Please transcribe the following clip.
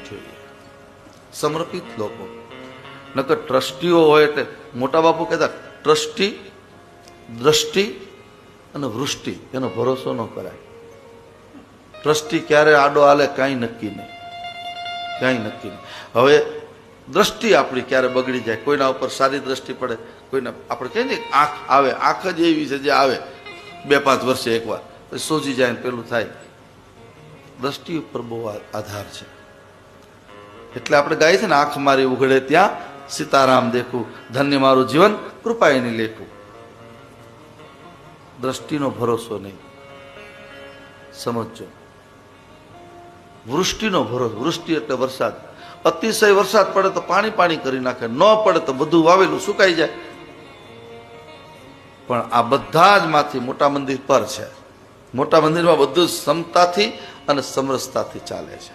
જોઈએ, સમર્પિત લોકો. નકર ટ્રસ્ટીઓ હોય એટલે મોટા બાપુ કહેતા ટ્રસ્ટી, દ્રષ્ટિ અને વૃષ્ટિ એનો ભરોસો ન કરાય. ટ્રસ્ટી ક્યારે આડો હાલે કાંઈ નક્કી નહીં, કાંઈ નક્કી નહીં. હવે દ્રષ્ટિ આપણી ક્યારે બગડી જાય, કોઈના ઉપર સારી દ્રષ્ટિ પડે, કોઈના આપણે કહીએ ને આંખ આવે, આંખ જ એવી છે જે આવે 2-5 વર્ષે એકવાર સોજી જાય ને પેલું થાય. દ્રષ્ટિ ઉપર બહુ આધાર છે. એટલે આપણે ગાય છે ને, આંખ મારી ઉઘડે ત્યાં સીતારામ દેખું, ધન્ય મારું જીવન કૃપા એની લેખું. દ્રષ્ટિનો ભરોસો નહીં, સમજો. વૃષ્ટિનો ભરોસો, વૃષ્ટિ એટલે વરસાદ. અતિશય વરસાદ પડે તો પાણી પાણી કરી નાખે, ન પડે તો બધું વાવેલું સુકાઈ જાય. પણ આ બધા જ માંથી મોટા મંદિર પર છે. મોટા મંદિરમાં બધું સમતાથી અને સમરસતાથી ચાલે છે.